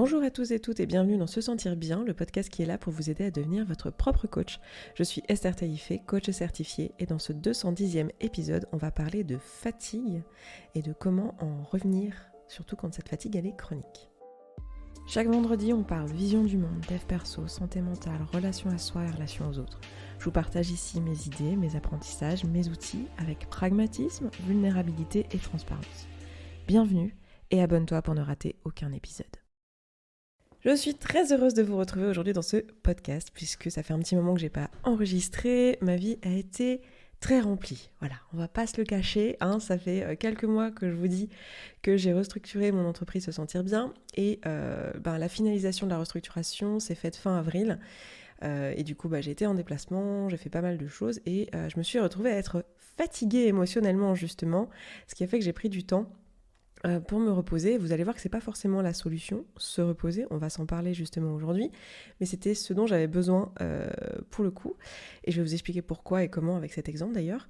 Bonjour à tous et toutes et bienvenue dans Se Sentir Bien, le podcast qui est là pour vous aider à devenir votre propre coach. Je suis Esther Taïfé, coach certifiée, et dans ce 210e épisode, on va parler de fatigue et de comment en revenir, surtout quand cette fatigue elle est chronique. Chaque vendredi, on parle vision du monde, dev perso, santé mentale, relation à soi et relation aux autres. Je vous partage ici mes idées, mes apprentissages, mes outils, avec pragmatisme, vulnérabilité et transparence. Bienvenue et abonne-toi pour ne rater aucun épisode. Je suis très heureuse de vous retrouver aujourd'hui dans ce podcast, puisque ça fait un petit moment que j'ai pas enregistré. Ma vie a été très remplie. Voilà, on va pas se le cacher, ça fait quelques mois que je vous dis que j'ai restructuré mon entreprise Se Sentir Bien, et la finalisation de la restructuration s'est faite fin avril. Et du coup, j'ai été en déplacement, j'ai fait pas mal de choses, et je me suis retrouvée à être fatiguée émotionnellement, justement, ce qui a fait que j'ai pris du temps pour me reposer. Vous allez voir que c'est pas forcément la solution, se reposer, on va s'en parler justement aujourd'hui, mais c'était ce dont j'avais besoin pour le coup, et je vais vous expliquer pourquoi et comment avec cet exemple d'ailleurs.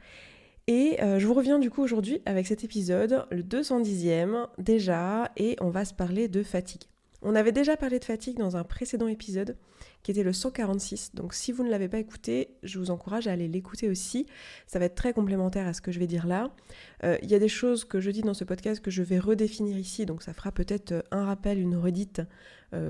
Et je vous reviens du coup aujourd'hui avec cet épisode, le 210e déjà, et on va se parler de fatigue. On avait déjà parlé de fatigue dans un précédent épisode qui était le 146, donc si vous ne l'avez pas écouté, je vous encourage à aller l'écouter aussi, ça va être très complémentaire à ce que je vais dire là. Il y a des choses que je dis dans ce podcast que je vais redéfinir ici, donc ça fera peut-être un rappel, une redite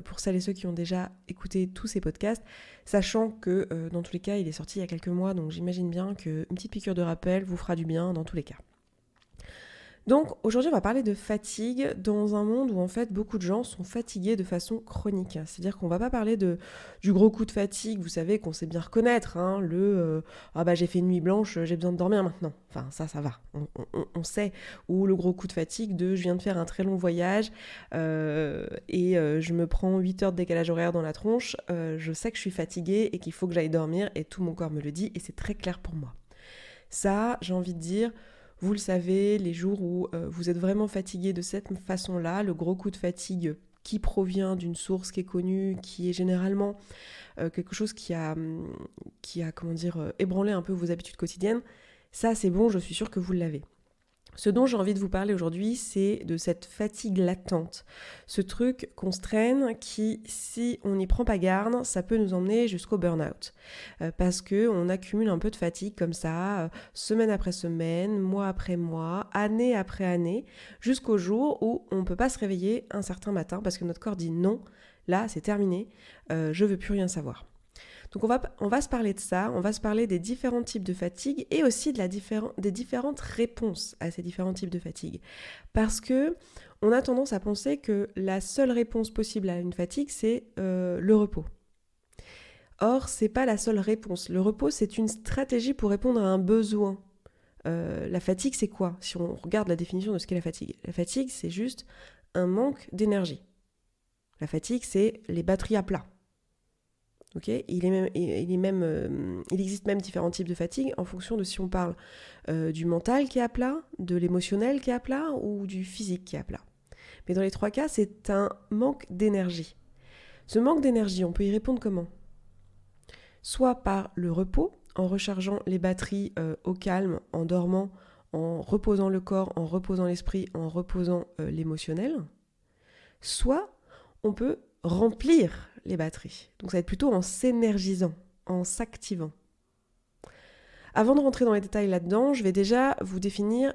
pour celles et ceux qui ont déjà écouté tous ces podcasts, sachant que dans tous les cas, il est sorti il y a quelques mois, donc j'imagine bien qu'une petite piqûre de rappel vous fera du bien dans tous les cas. Donc aujourd'hui on va parler de fatigue dans un monde où en fait beaucoup de gens sont fatigués de façon chronique. C'est-à-dire qu'on va pas parler du gros coup de fatigue, vous savez qu'on sait bien reconnaître, j'ai fait une nuit blanche, j'ai besoin de dormir maintenant. Enfin ça va, on sait. Ou le gros coup de fatigue de je viens de faire un très long voyage je me prends 8 heures de décalage horaire dans la tronche, je sais que je suis fatiguée et qu'il faut que j'aille dormir et tout mon corps me le dit et c'est très clair pour moi. Ça, j'ai envie de dire... Vous le savez, les jours où vous êtes vraiment fatigué de cette façon-là, le gros coup de fatigue qui provient d'une source qui est connue, qui est généralement quelque chose qui a ébranlé un peu vos habitudes quotidiennes, ça c'est bon, je suis sûre que vous l'avez. Ce dont j'ai envie de vous parler aujourd'hui, c'est de cette fatigue latente. Ce truc qu'on se traîne qui, si on n'y prend pas garde, ça peut nous emmener jusqu'au burn-out. Parce qu'on accumule un peu de fatigue comme ça, semaine après semaine, mois après mois, année après année, jusqu'au jour où on ne peut pas se réveiller un certain matin parce que notre corps dit non, là c'est terminé, je ne veux plus rien savoir. Donc on va se parler de ça, on va se parler des différents types de fatigue et aussi des différentes réponses à ces différents types de fatigue. Parce que on a tendance à penser que la seule réponse possible à une fatigue, c'est le repos. Or, c'est pas la seule réponse. Le repos, c'est une stratégie pour répondre à un besoin. La fatigue, c'est quoi ? Si on regarde la définition de ce qu'est la fatigue, c'est juste un manque d'énergie. La fatigue, c'est les batteries à plat. Okay, il existe même différents types de fatigue en fonction de si on parle du mental qui est à plat, de l'émotionnel qui est à plat ou du physique qui est à plat. Mais dans les trois cas, c'est un manque d'énergie. Ce manque d'énergie, on peut y répondre comment ? Soit par le repos, en rechargeant les batteries au calme, en dormant, en reposant le corps, en reposant l'esprit, en reposant l'émotionnel. Soit on peut remplir les batteries. Donc ça va être plutôt en s'énergisant, en s'activant. Avant de rentrer dans les détails là-dedans, je vais déjà vous définir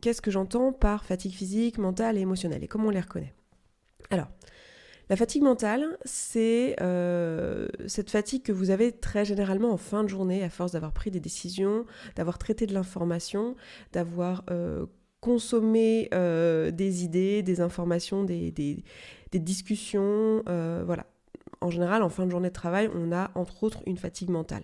qu'est-ce que j'entends par fatigue physique, mentale et émotionnelle et comment on les reconnaît. Alors, la fatigue mentale, c'est cette fatigue que vous avez très généralement en fin de journée à force d'avoir pris des décisions, d'avoir traité de l'information, d'avoir consommé des idées, des informations, des discussions, voilà. En général, en fin de journée de travail, on a entre autres une fatigue mentale.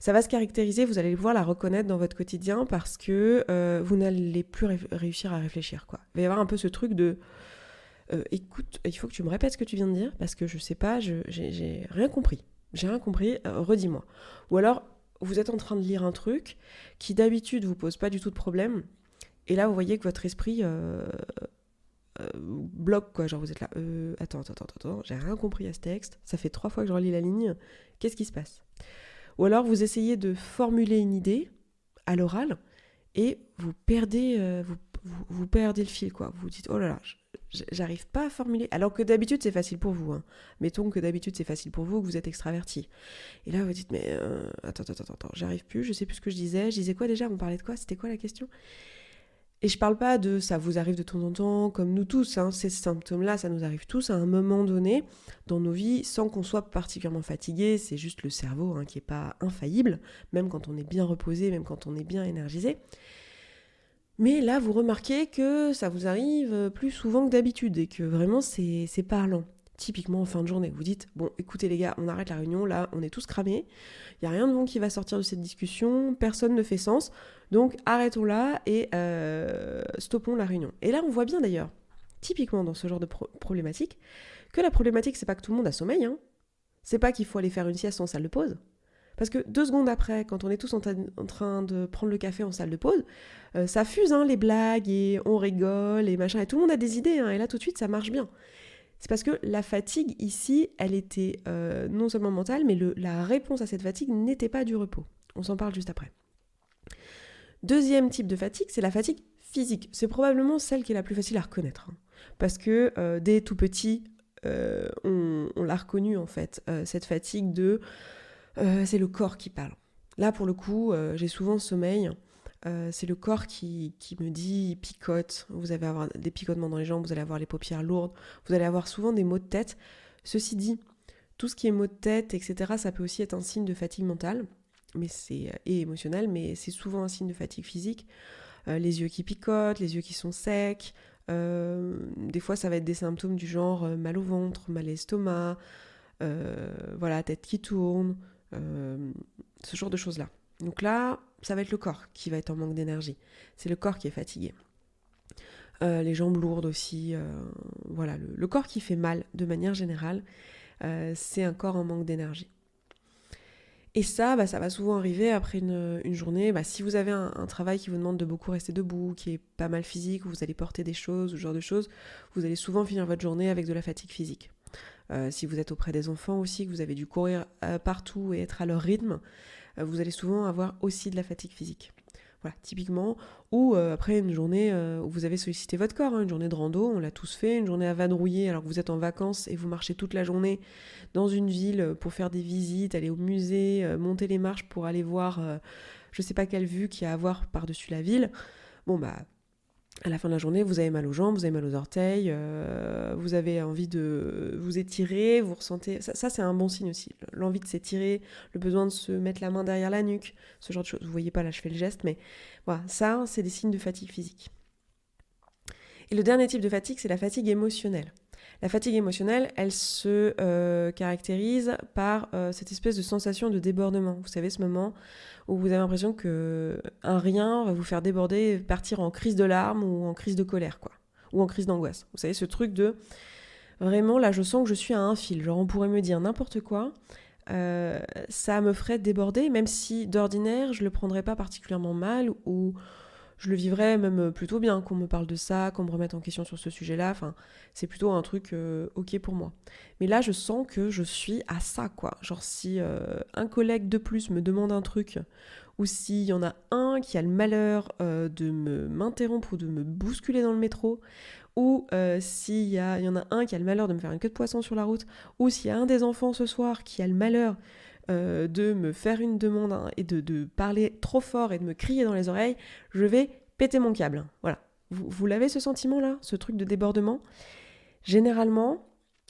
Ça va se caractériser, vous allez pouvoir la reconnaître dans votre quotidien parce que vous n'allez plus réussir à réfléchir, quoi. Il va y avoir un peu ce truc de écoute, il faut que tu me répètes ce que tu viens de dire parce que je sais pas, j'ai rien compris. J'ai rien compris, redis-moi. Ou alors, vous êtes en train de lire un truc qui d'habitude vous pose pas du tout de problème et là vous voyez que votre esprit bloque, quoi, genre vous êtes là, attends, j'ai rien compris à ce texte, ça fait 3 fois que je relis la ligne, qu'est-ce qui se passe ? Ou alors vous essayez de formuler une idée à l'oral et vous perdez, vous perdez le fil, quoi. Vous vous dites, oh là là, j'arrive pas à formuler. Alors que d'habitude, c'est facile pour vous. Hein. Mettons que d'habitude, c'est facile pour vous, que vous êtes extraverti. Et là, vous dites, mais attends, j'arrive plus, je sais plus ce que je disais. Je disais quoi déjà? On parlait de quoi? C'était quoi la question? Et je parle pas de ça vous arrive de temps en temps, comme nous tous, hein, ces symptômes-là, ça nous arrive tous à un moment donné dans nos vies, sans qu'on soit particulièrement fatigué, c'est juste le cerveau qui n'est pas infaillible, même quand on est bien reposé, même quand on est bien énergisé. Mais là, vous remarquez que ça vous arrive plus souvent que d'habitude, et que vraiment c'est parlant. Typiquement en fin de journée, vous dites, bon écoutez les gars, on arrête la réunion, là on est tous cramés, il n'y a rien de bon qui va sortir de cette discussion, personne ne fait sens, donc arrêtons-la et stoppons la réunion. Et là on voit bien d'ailleurs, typiquement dans ce genre de problématique, que la problématique c'est pas que tout le monde a sommeil, c'est pas qu'il faut aller faire une sieste en salle de pause, parce que 2 secondes après, quand on est tous en train de prendre le café en salle de pause, ça fuse les blagues et on rigole et machin, et tout le monde a des idées, et là tout de suite ça marche bien. C'est parce que la fatigue, ici, elle était non seulement mentale, mais la réponse à cette fatigue n'était pas du repos. On s'en parle juste après. Deuxième type de fatigue, c'est la fatigue physique. C'est probablement celle qui est la plus facile à reconnaître. Parce que dès tout petit, on l'a reconnue, en fait, cette fatigue c'est le corps qui parle. Là, pour le coup, j'ai souvent sommeil. C'est le corps qui me dit picote, vous allez avoir des picotements dans les jambes, vous allez avoir les paupières lourdes, vous allez avoir souvent des maux de tête. Ceci dit, tout ce qui est maux de tête, etc., ça peut aussi être un signe de fatigue mentale et émotionnelle, mais c'est souvent un signe de fatigue physique. Les yeux qui picotent, les yeux qui sont secs, des fois ça va être des symptômes du genre mal au ventre, mal à l'estomac, tête qui tourne, ce genre de choses-là. Donc là, ça va être le corps qui va être en manque d'énergie. C'est le corps qui est fatigué. Les jambes lourdes aussi. Le corps qui fait mal de manière générale, c'est un corps en manque d'énergie. Et ça, ça va souvent arriver après une journée. Si vous avez un travail qui vous demande de beaucoup rester debout, qui est pas mal physique, où vous allez porter des choses, ce genre de choses, vous allez souvent finir votre journée avec de la fatigue physique. Si vous êtes auprès des enfants aussi, que vous avez dû courir partout et être à leur rythme, vous allez souvent avoir aussi de la fatigue physique. Voilà, typiquement. Ou après une journée où vous avez sollicité votre corps, une journée de rando, on l'a tous fait, une journée à vadrouiller alors que vous êtes en vacances et vous marchez toute la journée dans une ville pour faire des visites, aller au musée, monter les marches pour aller voir je sais pas quelle vue qu'il y a à voir par-dessus la ville. À la fin de la journée, vous avez mal aux jambes, vous avez mal aux orteils, vous avez envie de vous étirer, vous ressentez... Ça, c'est un bon signe aussi. L'envie de s'étirer, le besoin de se mettre la main derrière la nuque, ce genre de choses. Vous voyez pas, là, je fais le geste, mais voilà, ça, c'est des signes de fatigue physique. Et le dernier type de fatigue, c'est la fatigue émotionnelle. La fatigue émotionnelle, elle se caractérise par cette espèce de sensation de débordement. Vous savez, ce moment où vous avez l'impression qu'un rien va vous faire déborder, partir en crise de larmes ou en crise de colère, quoi. Ou en crise d'angoisse. Vous savez, ce truc de... Vraiment, là, je sens que je suis à un fil. Genre, on pourrait me dire n'importe quoi. Ça me ferait déborder, même si d'ordinaire, je le prendrais pas particulièrement mal ou... Je le vivrais même plutôt bien qu'on me parle de ça, qu'on me remette en question sur ce sujet-là. Enfin, c'est plutôt un truc ok pour moi. Mais là, je sens que je suis à ça, quoi. Genre si un collègue de plus me demande un truc, ou s'il y en a un qui a le malheur de m'interrompre ou de me bousculer dans le métro, ou s'il y en a un qui a le malheur de me faire une queue de poisson sur la route, ou s'il y a un des enfants ce soir qui a le malheur de me faire une demande et de parler trop fort et de me crier dans les oreilles, je vais péter mon câble. Voilà. Vous l'avez ce sentiment-là, ce truc de débordement ? Généralement,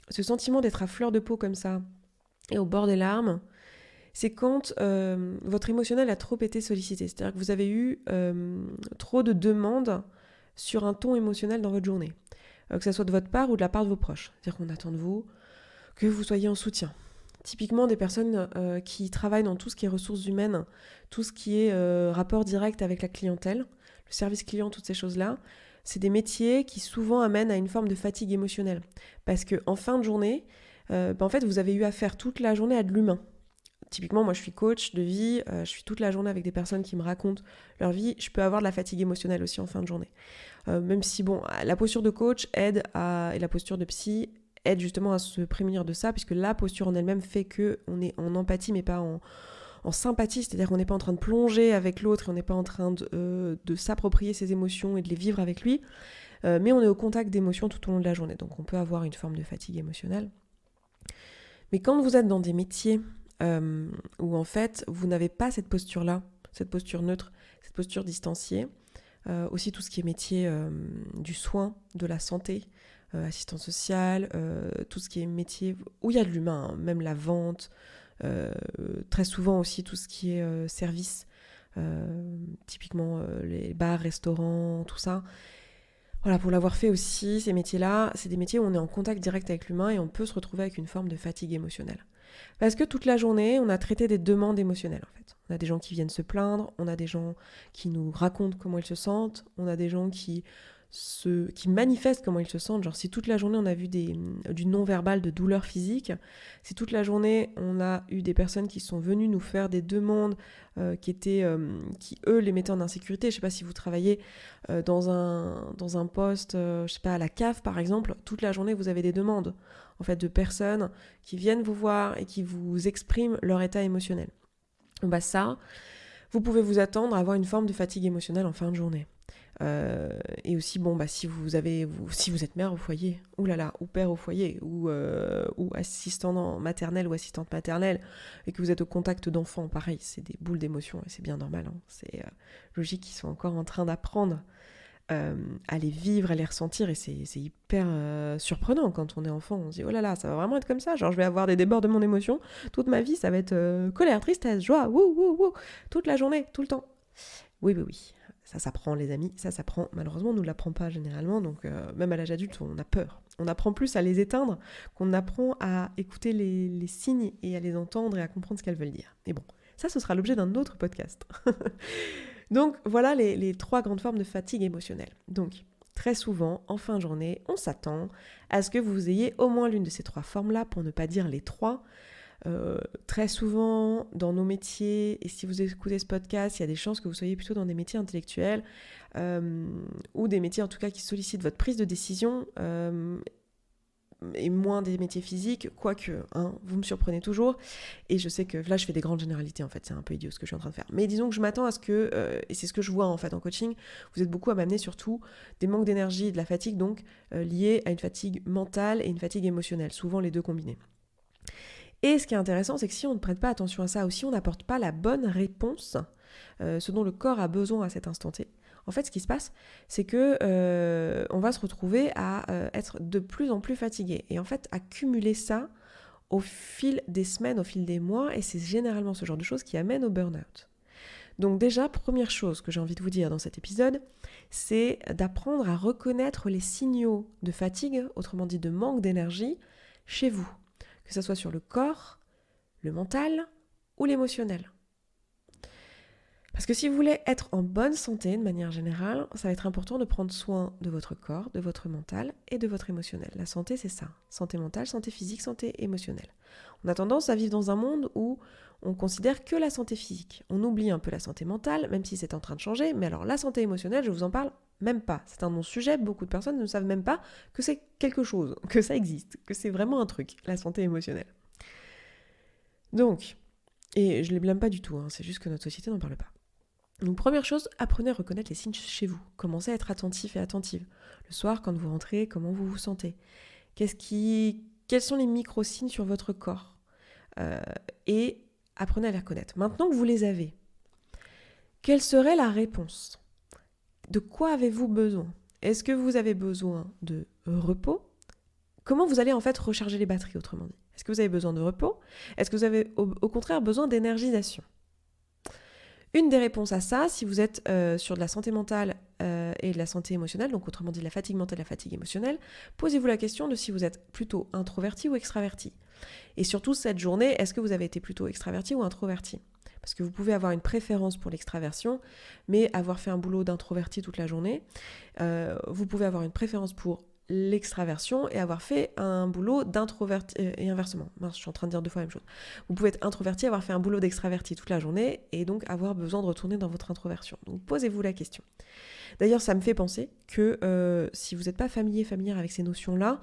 ce sentiment d'être à fleur de peau comme ça et au bord des larmes, c'est quand votre émotionnel a trop été sollicité. C'est-à-dire que vous avez eu trop de demandes sur un ton émotionnel dans votre journée. Que ça soit de votre part ou de la part de vos proches. C'est-à-dire qu'on attend de vous que vous soyez en soutien. Typiquement des personnes qui travaillent dans tout ce qui est ressources humaines, tout ce qui est rapport direct avec la clientèle, le service client, toutes ces choses-là, c'est des métiers qui souvent amènent à une forme de fatigue émotionnelle. Parce qu'en fin de journée, en fait, vous avez eu affaire toute la journée à de l'humain. Typiquement, moi, je suis coach de vie, je suis toute la journée avec des personnes qui me racontent leur vie. Je peux avoir de la fatigue émotionnelle aussi en fin de journée. Même si, la posture de coach et la posture de psy aide justement à se prémunir de ça, puisque la posture en elle-même fait qu'on est en empathie, mais pas en sympathie, c'est-à-dire qu'on n'est pas en train de plonger avec l'autre, on n'est pas en train de s'approprier ses émotions et de les vivre avec lui, mais on est au contact d'émotions tout au long de la journée. Donc on peut avoir une forme de fatigue émotionnelle. Mais quand vous êtes dans des métiers où en fait vous n'avez pas cette posture-là, cette posture neutre, cette posture distanciée, aussi tout ce qui est métier du soin, de la santé, assistante sociale, tout ce qui est métier où il y a de l'humain, hein, même la vente, très souvent aussi tout ce qui est service, typiquement les bars, restaurants, tout ça. Voilà, pour l'avoir fait aussi, ces métiers-là, c'est des métiers où on est en contact direct avec l'humain et on peut se retrouver avec une forme de fatigue émotionnelle. Parce que toute la journée, on a traité des demandes émotionnelles, en fait. On a des gens qui viennent se plaindre, on a des gens qui nous racontent comment ils se sentent, on a des gens qui manifestent comment ils se sentent. Genre, si toute la journée, on a vu du non-verbal de douleur physique, si toute la journée, on a eu des personnes qui sont venues nous faire des demandes qui, eux, les mettaient en insécurité. Je sais pas si vous travaillez dans un poste, je sais pas, à la CAF, par exemple, toute la journée, vous avez des demandes, en fait, de personnes qui viennent vous voir et qui vous expriment leur état émotionnel. Bah ça, vous pouvez vous attendre à avoir une forme de fatigue émotionnelle en fin de journée. Et aussi, si vous êtes mère au foyer, ou père au foyer, ou assistant maternel ou assistante maternelle, et que vous êtes au contact d'enfants, pareil, c'est des boules d'émotions, et c'est bien normal, hein. C'est logique qu'ils sont encore en train d'apprendre à les vivre, à les ressentir, et c'est hyper surprenant quand on est enfant. On se dit, oh là là, ça va vraiment être comme ça, genre je vais avoir des débordements d'émotions, toute ma vie, ça va être colère, tristesse, joie, toute la journée, tout le temps. Oui. Ça s'apprend, les amis, ça s'apprend. Malheureusement, on ne nous l'apprend pas généralement, donc même à l'âge adulte, on a peur. On apprend plus à les éteindre qu'on apprend à écouter les signes et à les entendre et à comprendre ce qu'elles veulent dire. Et bon, ça, ce sera l'objet d'un autre podcast. Donc, voilà les 3 grandes formes de fatigue émotionnelle. Donc, très souvent, en fin de journée, on s'attend à ce que vous ayez au moins l'une de ces 3 formes-là, pour ne pas dire les 3. Très souvent dans nos métiers, et si vous écoutez ce podcast, il y a des chances que vous soyez plutôt dans des métiers intellectuels ou des métiers en tout cas qui sollicitent votre prise de décision et moins des métiers physiques, quoique, hein, vous me surprenez toujours, et je sais que là je fais des grandes généralités en fait, c'est un peu idiot ce que je suis en train de faire, mais disons que je m'attends à ce que, et c'est ce que je vois en fait en coaching, vous êtes beaucoup à m'amener surtout des manques d'énergie et de la fatigue, donc liés à une fatigue mentale et une fatigue émotionnelle, souvent les deux combinés. Et ce qui est intéressant, c'est que si on ne prête pas attention à ça, ou si on n'apporte pas la bonne réponse, ce dont le corps a besoin à cet instant T, en fait, ce qui se passe, c'est que on va se retrouver à être de plus en plus fatigué. Et en fait, à cumuler ça au fil des semaines, au fil des mois, et c'est généralement ce genre de choses qui amène au burn-out. Donc déjà, première chose que j'ai envie de vous dire dans cet épisode, c'est d'apprendre à reconnaître les signaux de fatigue, autrement dit de manque d'énergie, chez vous. Que ce soit sur le corps, le mental ou l'émotionnel. Parce que si vous voulez être en bonne santé de manière générale, ça va être important de prendre soin de votre corps, de votre mental et de votre émotionnel. La santé, c'est ça. Santé mentale, santé physique, santé émotionnelle. On a tendance à vivre dans un monde où on considère que la santé physique. On oublie un peu la santé mentale, même si c'est en train de changer. Mais alors la santé émotionnelle, je vous en parle même pas. C'est un non-sujet, beaucoup de personnes ne savent même pas que c'est quelque chose, que ça existe, que c'est vraiment un truc, la santé émotionnelle. Donc, et je ne les blâme pas du tout, hein, c'est juste que notre société n'en parle pas. Donc première chose, apprenez à reconnaître les signes chez vous. Commencez à être attentif et attentive. Le soir, quand vous rentrez, comment vous vous sentez ? Quels sont les micro-signes sur votre corps ? Et apprenez à les reconnaître. Maintenant que vous les avez, quelle serait la réponse ? De quoi avez-vous besoin ? Est-ce que vous avez besoin de repos ? Comment vous allez en fait recharger les batteries, autrement dit ? Est-ce que vous avez besoin de repos ? Est-ce que vous avez au contraire besoin d'énergisation ? Une des réponses à ça, si vous êtes sur de la santé mentale et de la santé émotionnelle, donc autrement dit la fatigue mentale et la fatigue émotionnelle, posez-vous la question de si vous êtes plutôt introverti ou extraverti. Et surtout cette journée, est-ce que vous avez été plutôt extraverti ou introverti ? Parce que vous pouvez avoir une préférence pour l'extraversion, mais avoir fait un boulot d'introverti toute la journée. Vous pouvez avoir une préférence pour l'extraversion et avoir fait un boulot d'introverti, et inversement. Mince, je suis en train de dire 2 fois la même chose. Vous pouvez être introverti, avoir fait un boulot d'extraverti toute la journée et donc avoir besoin de retourner dans votre introversion. Donc posez-vous la question. D'ailleurs, ça me fait penser que si vous n'êtes pas familière avec ces notions-là,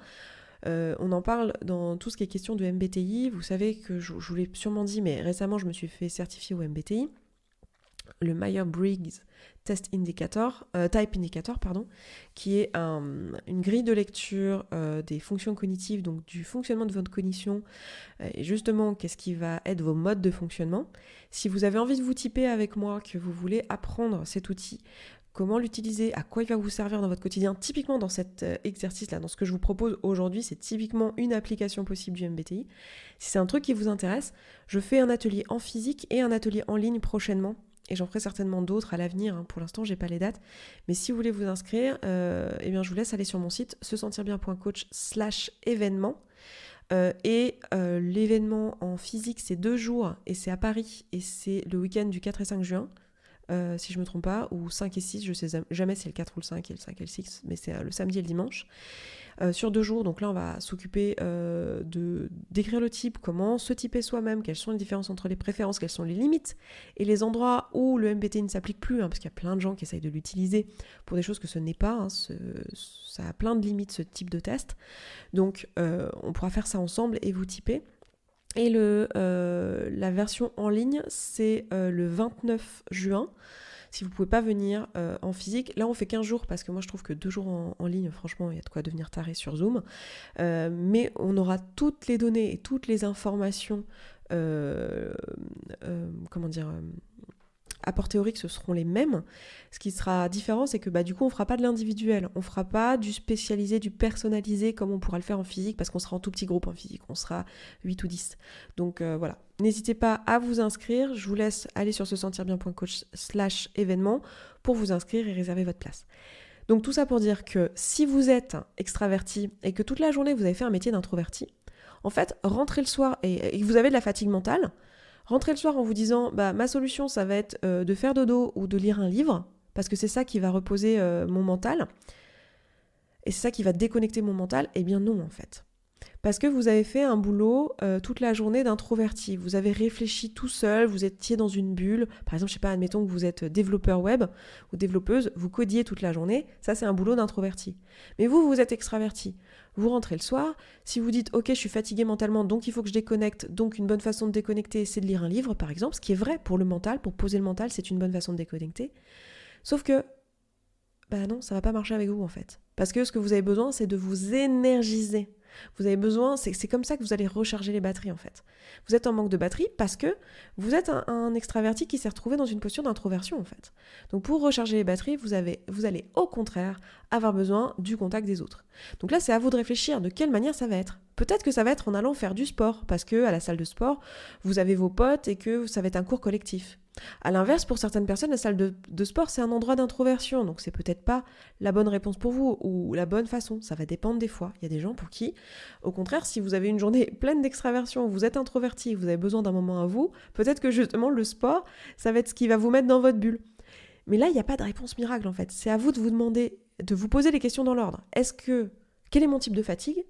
On en parle dans tout ce qui est question de MBTI. Vous savez que je vous l'ai sûrement dit, mais récemment je me suis fait certifier au MBTI, le Myers-Briggs Type Indicator, qui est une grille de lecture des fonctions cognitives, donc du fonctionnement de votre cognition, et justement qu'est-ce qui va être vos modes de fonctionnement. Si vous avez envie de vous typer avec moi, que vous voulez apprendre cet outil, comment l'utiliser, à quoi il va vous servir dans votre quotidien, typiquement dans cet exercice-là, dans ce que je vous propose aujourd'hui, c'est typiquement une application possible du MBTI. Si c'est un truc qui vous intéresse, je fais un atelier en physique et un atelier en ligne prochainement. Et j'en ferai certainement d'autres à l'avenir. Pour l'instant, j'ai pas les dates. Mais si vous voulez vous inscrire, je vous laisse aller sur mon site sesentirbien.coach/événement. L'événement en physique, c'est 2 jours et c'est à Paris. Et c'est le week-end du 4 et 5 juin, si je me trompe pas, ou 5 et 6, je sais jamais si c'est le 4 ou le 5 et le 5 et le 6, mais c'est le samedi et le dimanche. Sur 2 jours, donc là on va s'occuper d'écrire le type, comment se typer soi-même, quelles sont les différences entre les préférences, quelles sont les limites et les endroits où le MBTI ne s'applique plus, parce qu'il y a plein de gens qui essayent de l'utiliser pour des choses que ce n'est pas, ça a plein de limites ce type de test. Donc on pourra faire ça ensemble et vous typer. Et la version en ligne, c'est le 29 juin. Si vous ne pouvez pas venir en physique, là on fait 15 jours parce que moi je trouve que 2 jours en ligne, franchement, il y a de quoi devenir taré sur Zoom. Mais on aura toutes les données et toutes les informations, apports théoriques, ce seront les mêmes. Ce qui sera différent, c'est que du coup, on ne fera pas de l'individuel. On ne fera pas du spécialisé, du personnalisé comme on pourra le faire en physique parce qu'on sera en tout petit groupe en physique. On sera 8 ou 10. Donc voilà. N'hésitez pas à vous inscrire. Je vous laisse aller sur sesentirbien.coach/événement pour vous inscrire et réserver votre place. Donc tout ça pour dire que si vous êtes extraverti et que toute la journée vous avez fait un métier d'introverti, en fait, rentrez le soir et que vous avez de la fatigue mentale, rentrez le soir en vous disant ma solution ça va être de faire dodo ou de lire un livre parce que c'est ça qui va reposer mon mental et c'est ça qui va déconnecter mon mental. Eh bien non en fait. Parce que vous avez fait un boulot toute la journée d'introverti, vous avez réfléchi tout seul, vous étiez dans une bulle. Par exemple, je sais pas, admettons que vous êtes développeur web ou développeuse, vous codiez toute la journée, ça c'est un boulot d'introverti. Mais vous êtes extraverti. Vous rentrez le soir, si vous dites « Ok, je suis fatigué mentalement, donc il faut que je déconnecte, donc une bonne façon de déconnecter, c'est de lire un livre, par exemple », ce qui est vrai pour le mental, pour poser le mental, c'est une bonne façon de déconnecter. Sauf que, non, ça va pas marcher avec vous en fait. Parce que ce que vous avez besoin, c'est de vous énergiser. Vous avez besoin, c'est comme ça que vous allez recharger les batteries en fait. Vous êtes en manque de batterie parce que vous êtes un extraverti qui s'est retrouvé dans une posture d'introversion en fait. Donc pour recharger les batteries, vous allez au contraire avoir besoin du contact des autres. Donc là, c'est à vous de réfléchir de quelle manière ça va être. Peut-être que ça va être en allant faire du sport parce que à la salle de sport, vous avez vos potes et que ça va être un cours collectif. À l'inverse, pour certaines personnes, la salle de sport, c'est un endroit d'introversion, donc c'est peut-être pas la bonne réponse pour vous ou la bonne façon, ça va dépendre des fois. Il y a des gens pour qui, au contraire, si vous avez une journée pleine d'extraversion, vous êtes introverti, vous avez besoin d'un moment à vous, peut-être que justement le sport, ça va être ce qui va vous mettre dans votre bulle. Mais là, il n'y a pas de réponse miracle en fait, c'est à vous de vous demander, de vous poser les questions dans l'ordre. Quel est mon type de fatigue ?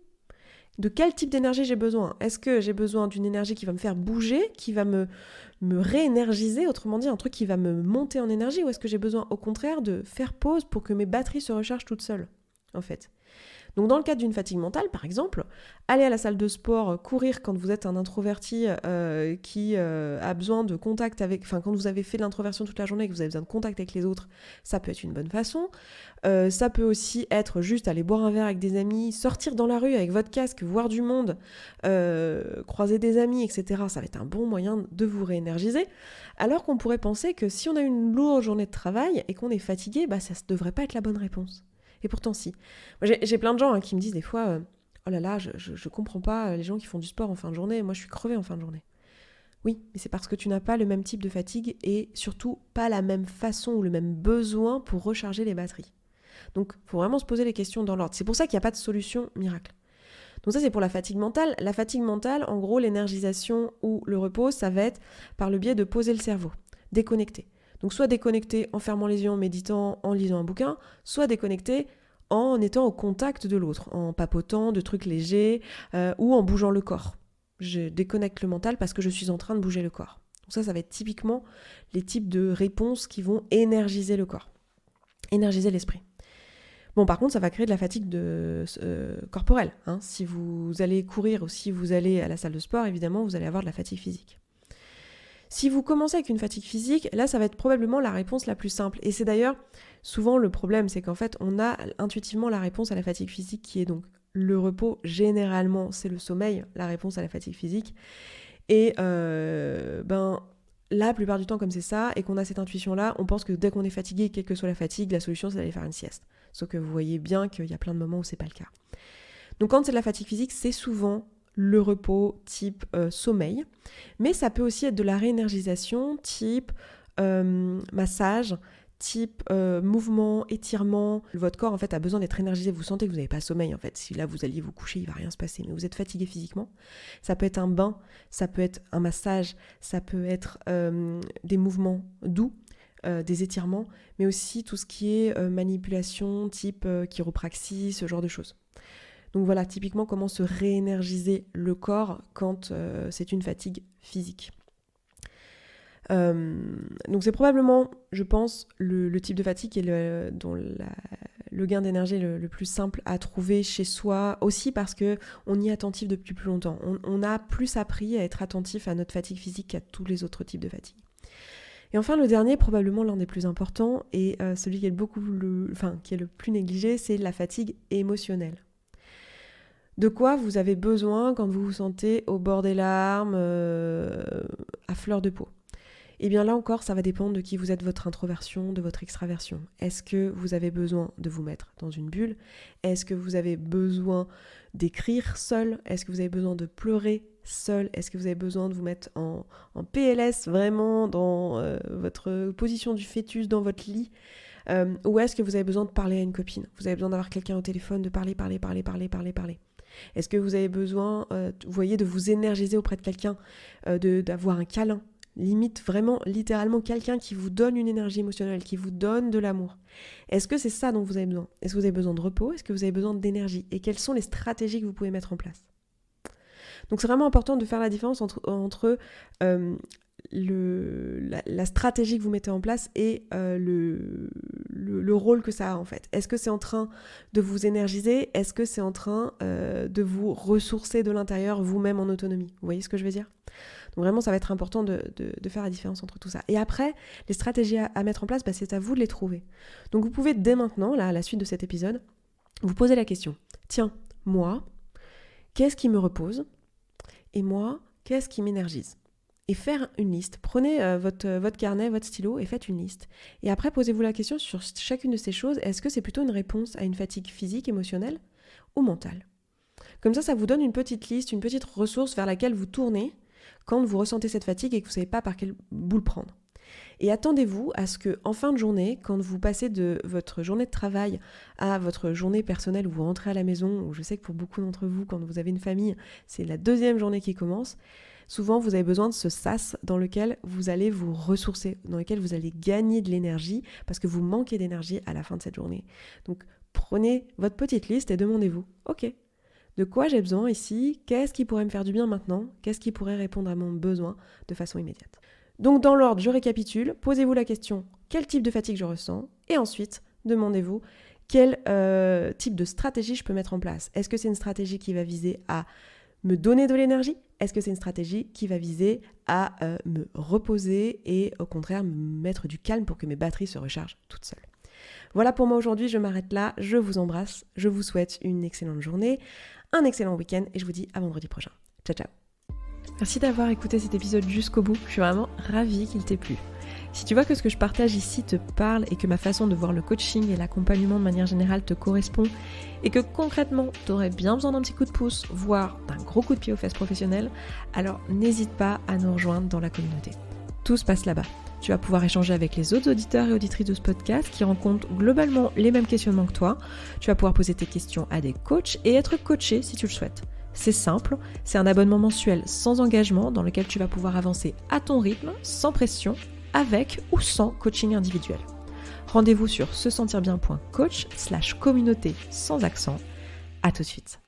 De quel type d'énergie j'ai besoin ? Est-ce que j'ai besoin d'une énergie qui va me faire bouger, qui va me réénergiser, autrement dit un truc qui va me monter en énergie, ou est-ce que j'ai besoin au contraire de faire pause pour que mes batteries se rechargent toutes seules en fait ? Donc dans le cadre d'une fatigue mentale, par exemple, aller à la salle de sport, courir quand vous êtes un introverti qui a besoin de contact avec... Enfin, quand vous avez fait de l'introversion toute la journée et que vous avez besoin de contact avec les autres, ça peut être une bonne façon. Ça peut aussi être juste aller boire un verre avec des amis, sortir dans la rue avec votre casque, voir du monde, croiser des amis, etc. Ça va être un bon moyen de vous réénergiser. Alors qu'on pourrait penser que si on a une lourde journée de travail et qu'on est fatigué, ça ne devrait pas être la bonne réponse. Et pourtant si. Moi, j'ai plein de gens qui me disent des fois oh là là, je comprends pas les gens qui font du sport en fin de journée, moi je suis crevée en fin de journée. Oui, mais c'est parce que tu n'as pas le même type de fatigue et surtout pas la même façon ou le même besoin pour recharger les batteries. Donc il faut vraiment se poser les questions dans l'ordre. C'est pour ça qu'il n'y a pas de solution miracle. Donc ça c'est pour la fatigue mentale. La fatigue mentale, en gros l'énergisation ou le repos, ça va être par le biais de poser le cerveau, déconnecter. Donc soit déconnecter en fermant les yeux, en méditant, en lisant un bouquin, soit déconnecter en étant au contact de l'autre, en papotant de trucs légers ou en bougeant le corps. Je déconnecte le mental parce que je suis en train de bouger le corps. Donc ça va être typiquement les types de réponses qui vont énergiser le corps, énergiser l'esprit. Bon, par contre, ça va créer de la fatigue corporelle. Si vous allez courir ou si vous allez à la salle de sport, évidemment, vous allez avoir de la fatigue physique. Si vous commencez avec une fatigue physique, là, ça va être probablement la réponse la plus simple. Et c'est d'ailleurs souvent le problème, c'est qu'en fait, on a intuitivement la réponse à la fatigue physique qui est donc le repos. Généralement, c'est le sommeil, la réponse à la fatigue physique. Et la plupart du temps, comme c'est ça, et qu'on a cette intuition-là, on pense que dès qu'on est fatigué, quelle que soit la fatigue, la solution, c'est d'aller faire une sieste. Sauf que vous voyez bien qu'il y a plein de moments où c'est pas le cas. Donc quand c'est de la fatigue physique, c'est souvent le repos type sommeil, mais ça peut aussi être de la réénergisation type massage, type mouvement, étirement. Votre corps en fait a besoin d'être énergisé, vous sentez que vous n'avez pas sommeil en fait. Si là vous alliez vous coucher, il ne va rien se passer, mais vous êtes fatigué physiquement. Ça peut être un bain, ça peut être un massage, ça peut être des mouvements doux, des étirements, mais aussi tout ce qui est manipulation type chiropraxie, ce genre de choses. Donc voilà, typiquement comment se réénergiser le corps quand c'est une fatigue physique. Donc c'est probablement, je pense, le type de fatigue qui est dont le gain d'énergie est le plus simple à trouver chez soi, aussi parce qu'on y est attentif depuis plus longtemps. On a plus appris à être attentif à notre fatigue physique qu'à tous les autres types de fatigue. Et enfin, le dernier, probablement l'un des plus importants, et celui qui est le plus négligé, c'est la fatigue émotionnelle. De quoi vous avez besoin quand vous vous sentez au bord des larmes, à fleur de peau ? Et bien là encore, ça va dépendre de qui vous êtes, votre introversion, de votre extraversion. Est-ce que vous avez besoin de vous mettre dans une bulle ? Est-ce que vous avez besoin d'écrire seul ? Est-ce que vous avez besoin de pleurer seul ? Est-ce que vous avez besoin de vous mettre en PLS, vraiment dans votre position du fœtus dans votre lit ? Ou est-ce que vous avez besoin de parler à une copine ? Vous avez besoin d'avoir quelqu'un au téléphone, de parler. Est-ce que vous avez besoin, de vous énergiser auprès de quelqu'un, d'avoir un câlin ? Limite, vraiment, littéralement, quelqu'un qui vous donne une énergie émotionnelle, qui vous donne de l'amour. Est-ce que c'est ça dont vous avez besoin ? Est-ce que vous avez besoin de repos ? Est-ce que vous avez besoin d'énergie ? Et quelles sont les stratégies que vous pouvez mettre en place ? Donc c'est vraiment important de faire la différence entre la stratégie que vous mettez en place et le rôle que ça a en fait. Est-ce que c'est en train de vous énergiser ? Est-ce que c'est en train de vous ressourcer de l'intérieur vous-même en autonomie ? Vous voyez ce que je veux dire ? Donc vraiment, ça va être important de faire la différence entre tout ça. Et après, les stratégies à mettre en place, c'est à vous de les trouver. Donc vous pouvez dès maintenant, là, à la suite de cet épisode, vous poser la question. Tiens, moi, qu'est-ce qui me repose ? Et moi, qu'est-ce qui m'énergise ? Et faire une liste. Prenez votre carnet, votre stylo et faites une liste. Et après, posez-vous la question sur chacune de ces choses. Est-ce que c'est plutôt une réponse à une fatigue physique, émotionnelle ou mentale ? Comme ça vous donne une petite liste, une petite ressource vers laquelle vous tournez quand vous ressentez cette fatigue et que vous ne savez pas par quel bout le prendre. Et attendez-vous à ce qu'en fin de journée, quand vous passez de votre journée de travail à votre journée personnelle où vous rentrez à la maison, où je sais que pour beaucoup d'entre vous, quand vous avez une famille, c'est la deuxième journée qui commence, souvent vous avez besoin de ce sas dans lequel vous allez vous ressourcer, dans lequel vous allez gagner de l'énergie parce que vous manquez d'énergie à la fin de cette journée. Donc prenez votre petite liste et demandez-vous, ok, de quoi j'ai besoin ici ? Qu'est-ce qui pourrait me faire du bien maintenant ? Qu'est-ce qui pourrait répondre à mon besoin de façon immédiate ? Donc dans l'ordre, je récapitule, posez-vous la question, quel type de fatigue je ressens ? Et ensuite, demandez-vous, quel type de stratégie je peux mettre en place ? Est-ce que c'est une stratégie qui va viser à me donner de l'énergie ? Est-ce que c'est une stratégie qui va viser à me reposer et au contraire me mettre du calme pour que mes batteries se rechargent toutes seules ? Voilà pour moi aujourd'hui, je m'arrête là, je vous embrasse, je vous souhaite une excellente journée, un excellent week-end et je vous dis à vendredi prochain. Ciao ciao. Merci d'avoir écouté cet épisode jusqu'au bout, je suis vraiment ravie qu'il t'ait plu. Si tu vois que ce que je partage ici te parle et que ma façon de voir le coaching et l'accompagnement de manière générale te correspond et que concrètement tu aurais bien besoin d'un petit coup de pouce, voire d'un gros coup de pied aux fesses professionnelles, alors n'hésite pas à nous rejoindre dans la communauté. Tout se passe là-bas. Tu vas pouvoir échanger avec les autres auditeurs et auditrices de ce podcast qui rencontrent globalement les mêmes questionnements que toi. Tu vas pouvoir poser tes questions à des coachs et être coaché si tu le souhaites. C'est simple, c'est un abonnement mensuel sans engagement dans lequel tu vas pouvoir avancer à ton rythme, sans pression, avec ou sans coaching individuel. Rendez-vous sur sesentirbien.coach/communauté sans accent. À tout de suite.